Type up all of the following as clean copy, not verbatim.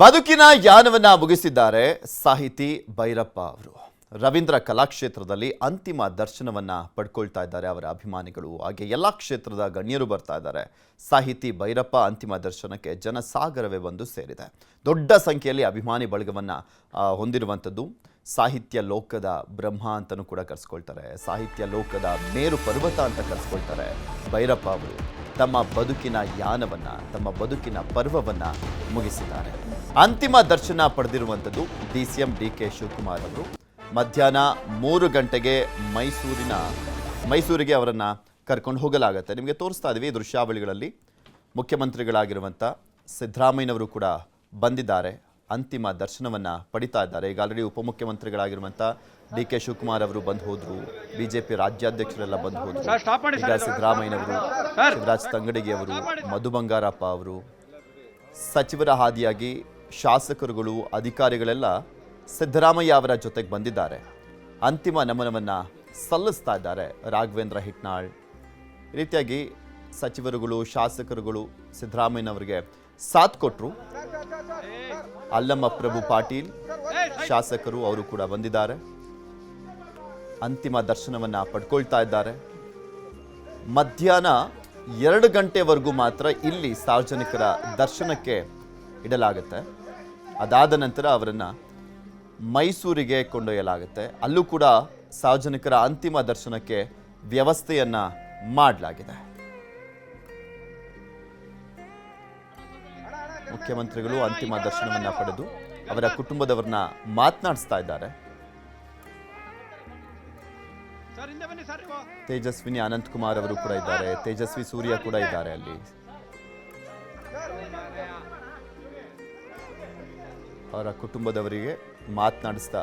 ಬದುಕಿನ ಯಾನವನ್ನ ಮುಗಿಸಿದ್ದಾರೆ ಸಾಹಿತಿ ಭೈರಪ್ಪ ಅವರು. ರವೀಂದ್ರ ಕಲಾಕ್ಷೇತ್ರದಲ್ಲಿ ಅಂತಿಮ ದರ್ಶನವನ್ನ ಪಡ್ಕೊಳ್ತಾ ಇದ್ದಾರೆ ಅವರ ಅಭಿಮಾನಿಗಳು. ಹಾಗೆ ಎಲ್ಲ ಕ್ಷೇತ್ರದ ಗಣ್ಯರು ಬರ್ತಾ ಇದ್ದಾರೆ. ಸಾಹಿತಿ ಭೈರಪ್ಪ ಅಂತಿಮ ದರ್ಶನಕ್ಕೆ ಜನಸಾಗರವೇ ಬಂದು ಸೇರಿದೆ. ದೊಡ್ಡ ಸಂಖ್ಯೆಯಲ್ಲಿ ಅಭಿಮಾನಿ ಬಳಗವನ್ನ ಹೊಂದಿರುವಂಥದ್ದು. ಸಾಹಿತ್ಯ ಲೋಕದ ಬ್ರಹ್ಮ ಅಂತಲೂ ಕೂಡ ಕರೆಸ್ಕೊಳ್ತಾರೆ. ಸಾಹಿತ್ಯ ಲೋಕದ ಮೇರು ಪರ್ವತ ಅಂತ ಕರೆಸ್ಕೊಳ್ತಾರೆ. ಭೈರಪ್ಪ ಅವರು ತಮ್ಮ ಬದುಕಿನ ಯಾನವನ್ನ, ತಮ್ಮ ಬದುಕಿನ ಪರ್ವವನ್ನ ಮುಗಿಸಿದ್ದಾರೆ. ಅಂತಿಮ ದರ್ಶನ ಪಡೆದಿರುವಂಥದ್ದು ಡಿಸಿಎಂ ಡಿಕೆ ಶಿವಕುಮಾರ್ ಅವರು. ಮಧ್ಯಾಹ್ನ 3 ಗಂಟೆಗೆ ಮೈಸೂರಿಗೆ ಅವರನ್ನು ಕರ್ಕೊಂಡು ಹೋಗಲಾಗುತ್ತೆ. ನಿಮಗೆ ತೋರಿಸ್ತಾ ಇದ್ದೀವಿ ದೃಶ್ಯಾವಳಿಗಳಲ್ಲಿ. ಮುಖ್ಯಮಂತ್ರಿಗಳಾಗಿರುವಂಥ ಸಿದ್ದರಾಮಯ್ಯನವರು ಕೂಡ ಬಂದಿದ್ದಾರೆ. ಅಂತಿಮ ದರ್ಶನವನ್ನು ಪಡಿತಾ ಇದ್ದಾರೆ. ಈಗ ಆಲ್ರೆಡಿ ಉಪಮುಖ್ಯಮಂತ್ರಿಗಳಾಗಿರುವಂಥ ಡಿಕೆ ಶಿವಕುಮಾರ್ ಅವರು ಬಂದು ಹೋದರು. ಬಿಜೆಪಿ ರಾಜ್ಯಾಧ್ಯಕ್ಷರೆಲ್ಲ ಬಂದು ಹೋದರು. ಈಗ ಸಿದ್ದರಾಮಯ್ಯನವರು, ಶಿವರಾಜ್ ತಂಗಡಗಿ ಅವರು, ಮಧು ಬಂಗಾರಪ್ಪ ಅವರು, ಸಚಿವರ ಹಾದಿಯಾಗಿ ಶಾಸಕರುಗಳು, ಅಧಿಕಾರಿಗಳೆಲ್ಲ ಸಿದ್ದರಾಮಯ್ಯ ಅವರ ಜೊತೆಗೆ ಬಂದಿದ್ದಾರೆ. ಅಂತಿಮ ನಮನವನ್ನು ಸಲ್ಲಿಸ್ತಾ ಇದ್ದಾರೆ. ರಾಘವೇಂದ್ರ ಹಿಟ್ನಾಳ್ ಈ ರೀತಿಯಾಗಿ ಸಚಿವರುಗಳು, ಶಾಸಕರುಗಳು ಸಿದ್ದರಾಮಯ್ಯನವರಿಗೆ ಸಾಥ್ ಕೊಟ್ಟರು. ಅಲ್ಲಮ್ಮ ಪ್ರಭು ಪಾಟೀಲ್ ಶಾಸಕರು ಅವರು ಕೂಡ ಬಂದಿದ್ದಾರೆ. ಅಂತಿಮ ದರ್ಶನವನ್ನ ಪಡ್ಕೊಳ್ತಾ ಇದ್ದಾರೆ. ಮಧ್ಯಾಹ್ನ 2 ಗಂಟೆವರೆಗೂ ಮಾತ್ರ ಇಲ್ಲಿ ಸಾರ್ವಜನಿಕರ ದರ್ಶನಕ್ಕೆ ಇಡಲಾಗುತ್ತೆ. ಅದಾದ ನಂತರ ಅವರನ್ನು ಮೈಸೂರಿಗೆ ಕೊಂಡೊಯ್ಯಲಾಗುತ್ತೆ. ಅಲ್ಲೂ ಕೂಡ ಸಾರ್ವಜನಿಕರ ಅಂತಿಮ ದರ್ಶನಕ್ಕೆ ವ್ಯವಸ್ಥೆಯನ್ನ ಮಾಡಲಾಗಿದೆ. ಮುಖ್ಯಮಂತ್ರಿಗಳು ಅಂತಿಮ ದರ್ಶನವನ್ನ ಪಡೆದು ಅವರ ಕುಟುಂಬದವರನ್ನ ಮಾತನಾಡಿಸ್ತಾ ಇದ್ದಾರೆ. ತೇಜಸ್ವಿನಿ ಅನಂತಕುಮಾರ್ ಅವರು ಕೂಡ ಇದ್ದಾರೆ. ತೇಜಸ್ವಿ ಸೂರ್ಯ ಕೂಡ ಇದ್ದಾರೆ ಅಲ್ಲಿ. ಅವರ ಕುಟುಂಬದವರಿಗೆ ಮಾತನಾಡಿಸ್ತಾ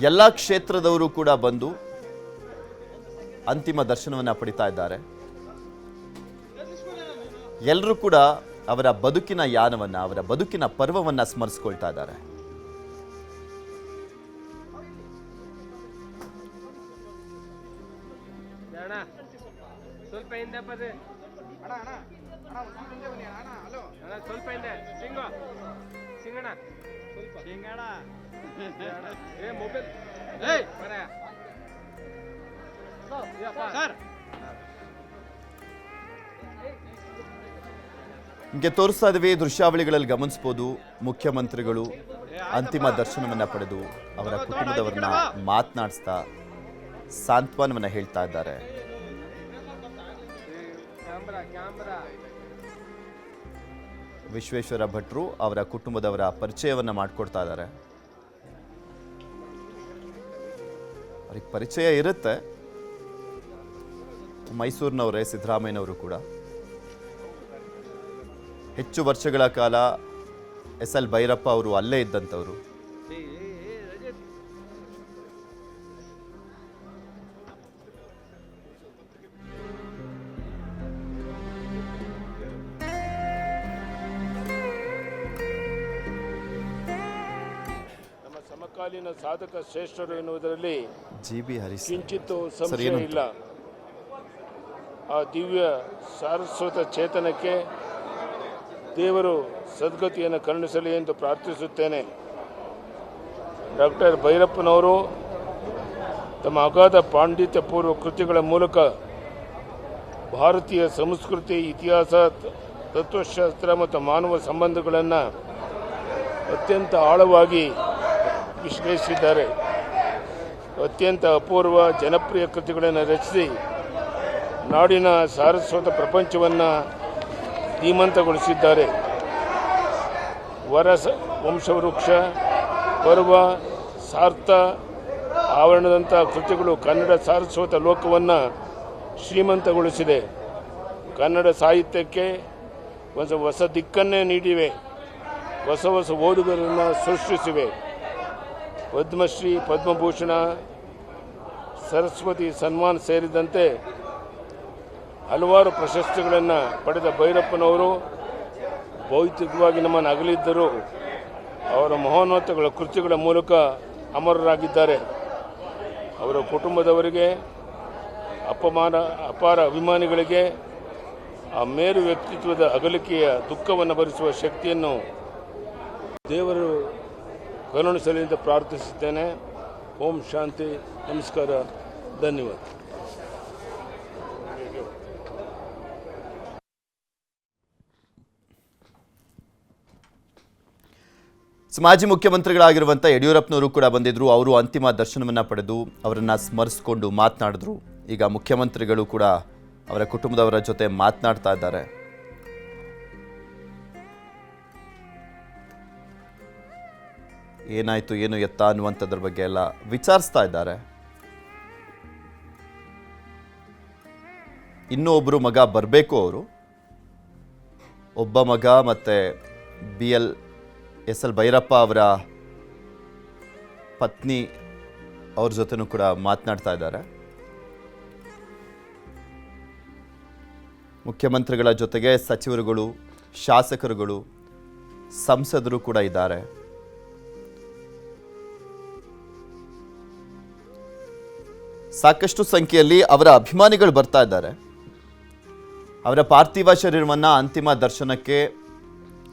ಎಲ್ಲ ಕ್ಷೇತ್ರದವರು ಕೂಡ ಬಂದು ಅಂತಿಮ ದರ್ಶನವನ್ನ ಪಡಿತಾ ಇದ್ದಾರೆ. ಎಲ್ಲರೂ ಕೂಡ ಅವರ ಬದುಕಿನ ಯಾನವನ್ನ, ಅವರ ಬದುಕಿನ ಪರ್ವವನ್ನ ಸ್ಮರಿಸಿಕೊಳ್ತಾ ಇದ್ದಾರೆ. ಸ್ವಲ್ಪ ಹಿಂದೆ ಬನ್ನಿ ಸ್ವಲ್ಪ ಹಿಂದೆ ಸಿಂಗಣ್ಣ ಏ ಮೊಬೈಲ್ ಸರ್ ನಿಮಗೆ ತೋರಿಸ್ತಾ ಇದ್ದೀವಿ ದೃಶ್ಯಾವಳಿಗಳಲ್ಲಿ ಗಮನಿಸಬಹುದು. ಮುಖ್ಯಮಂತ್ರಿಗಳು ಅಂತಿಮ ದರ್ಶನವನ್ನ ಪಡೆದು ಅವರ ಕುಟುಂಬದವರನ್ನ ಮಾತನಾಡಿಸ್ತಾ ಸಾಂತ್ವನವನ್ನ ಹೇಳ್ತಾ ಇದ್ದಾರೆ. ವಿಶ್ವೇಶ್ವರ ಭಟ್ರು ಅವರ ಕುಟುಂಬದವರ ಪರಿಚಯವನ್ನ ಮಾಡಿಕೊಡ್ತಾ ಇದ್ದಾರೆ. ಅವ್ರಿಗೆ ಪರಿಚಯ ಇರುತ್ತೆ. ಮೈಸೂರಿನವರೇ ಸಿದ್ದರಾಮಯ್ಯನವರು ಕೂಡ ಹೆಚ್ಚು ವರ್ಷಗಳ ಕಾಲ SL ಭೈರಪ್ಪ ಅವರು ಅಲ್ಲೇ ಇದ್ದಂಥವರು. ಸಮಕಾಲೀನ ಸಾಧಕ ಶ್ರೇಷ್ಠರು ಎನ್ನುವುದರಲ್ಲಿ GB ಹರೀಶ್ ಕಿಂಚಿತ್ತು ಸಂಶಯ ಇಲ್ಲ. ಆ ದಿವ್ಯ ಸಾರಸ್ವತ ಚೇತನಕ್ಕೆ ದೇವರು ಸದ್ಗತಿಯನ್ನು ಕರುಣಿಸಲಿ ಎಂದು ಪ್ರಾರ್ಥಿಸುತ್ತೇನೆ. ಡಾಕ್ಟರ್ ಭೈರಪ್ಪನವರು ತಮ್ಮ ಅಗಾಧ ಪಾಂಡಿತ್ಯಪೂರ್ವ ಕೃತಿಗಳ ಮೂಲಕ ಭಾರತೀಯ ಸಂಸ್ಕೃತಿ, ಇತಿಹಾಸ, ತತ್ವಶಾಸ್ತ್ರ ಮತ್ತು ಮಾನವ ಸಂಬಂಧಗಳನ್ನು ಅತ್ಯಂತ ಆಳವಾಗಿ ವಿಶ್ಲೇಷಿಸಿದ್ದಾರೆ. ಅತ್ಯಂತ ಅಪೂರ್ವ ಜನಪ್ರಿಯ ಕೃತಿಗಳನ್ನು ರಚಿಸಿ ನಾಡಿನ ಸಾರಸ್ವತ ಪ್ರಪಂಚವನ್ನು ಧೀಮಂತಗೊಳಿಸಿದ್ದಾರೆ. ವಂಶವೃಕ್ಷ, ಪರ್ವ, ಸಾರ್ಥ, ಆವರಣದಂಥ ಕೃತಿಗಳು ಕನ್ನಡ ಸಾರಸ್ವತ ಲೋಕವನ್ನು ಶ್ರೀಮಂತಗೊಳಿಸಿದೆ. ಕನ್ನಡ ಸಾಹಿತ್ಯಕ್ಕೆ ಹೊಸ ದಿಕ್ಕನ್ನೇ ನೀಡಿವೆ. ಹೊಸ ಓದುಗರನ್ನು ಸೃಷ್ಟಿಸಿವೆ. ಪದ್ಮಶ್ರೀ, ಪದ್ಮಭೂಷಣ, ಸರಸ್ವತಿ ಸನ್ಮಾನ ಸೇರಿದಂತೆ ಹಲವಾರು ಪ್ರಶಸ್ತಿಗಳನ್ನು ಪಡೆದ ಭೈರಪ್ಪನವರು ಭೌತಿಕವಾಗಿ ನಮ್ಮನ್ನು ಅಗಲಿದ್ದರೂ ಅವರ ಮಹೋನ್ನತಗಳ ಕೃತಿಗಳ ಮೂಲಕ ಅಮರರಾಗಿದ್ದಾರೆ. ಅವರ ಕುಟುಂಬದವರಿಗೆ ಅಪಾರ ಅಭಿಮಾನಿಗಳಿಗೆ ಆ ಮೇರು ವ್ಯಕ್ತಿತ್ವದ ಅಗಲಿಕೆಯ ದುಃಖವನ್ನು ಭರಿಸುವ ಶಕ್ತಿಯನ್ನು ದೇವರು ಕರುಣಿಸಲಿ ಅಂತ ಪ್ರಾರ್ಥಿಸುತ್ತೇನೆ. ಓಂ ಶಾಂತಿ. ನಮಸ್ಕಾರ. ಧನ್ಯವಾದ. ಮಾಜಿ ಮುಖ್ಯಮಂತ್ರಿಗಳಾಗಿರುವಂಥ ಯಡಿಯೂರಪ್ಪನವರು ಕೂಡ ಬಂದಿದ್ರು. ಅವರು ಅಂತಿಮ ದರ್ಶನವನ್ನು ಪಡೆದು ಅವರನ್ನು ಸ್ಮರಿಸಿಕೊಂಡು ಮಾತನಾಡಿದ್ರು. ಈಗ ಮುಖ್ಯಮಂತ್ರಿಗಳು ಕೂಡ ಅವರ ಕುಟುಂಬದವರ ಜೊತೆ ಮಾತನಾಡ್ತಾ ಇದ್ದಾರೆ. ಏನಾಯ್ತು ಏನು ಎತ್ತ ಅನ್ನುವಂಥದ್ರ ಬಗ್ಗೆ ಎಲ್ಲ ವಿಚಾರಿಸ್ತಾ ಇದ್ದಾರೆ. ಇನ್ನೂ ಒಬ್ಬರು ಮಗ ಬರಬೇಕು. ಅವರು ಒಬ್ಬ ಮಗ ಮತ್ತೆ ಎಸ್ ಎಲ್ ಭೈರಪ್ಪ ಅವರ ಪತ್ನಿ ಅವ್ರ ಜೊತೆನೂ ಕೂಡ ಮಾತನಾಡ್ತಾ ಇದ್ದಾರೆ. ಮುಖ್ಯಮಂತ್ರಿಗಳ ಜೊತೆಗೆ ಸಚಿವರುಗಳು, ಶಾಸಕರುಗಳು, ಸಂಸದರು ಕೂಡ ಇದ್ದಾರೆ. ಸಾಕಷ್ಟು ಸಂಖ್ಯೆಯಲ್ಲಿ ಅವರ ಅಭಿಮಾನಿಗಳು ಬರ್ತಾ ಇದ್ದಾರೆ. ಅವರ ಪಾರ್ಥಿವ ಶರೀರವನ್ನು ಅಂತಿಮ ದರ್ಶನಕ್ಕೆ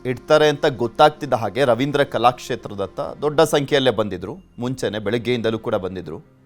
ಇಡ್ತಾರೆ ಅಂತ ಗೊತ್ತಾಗ್ತಿದ್ದ ಹಾಗೆ ರವೀಂದ್ರ ಕಲಾಕ್ಷೇತ್ರದತ್ತ ದೊಡ್ಡ ಸಂಖ್ಯೆಯಲ್ಲೇ ಬಂದಿದ್ರು. ಮುಂಚೆನೆ ಬೆಳಗ್ಗೆಯಿಂದಲೂ ಕೂಡ ಬಂದಿದ್ರು.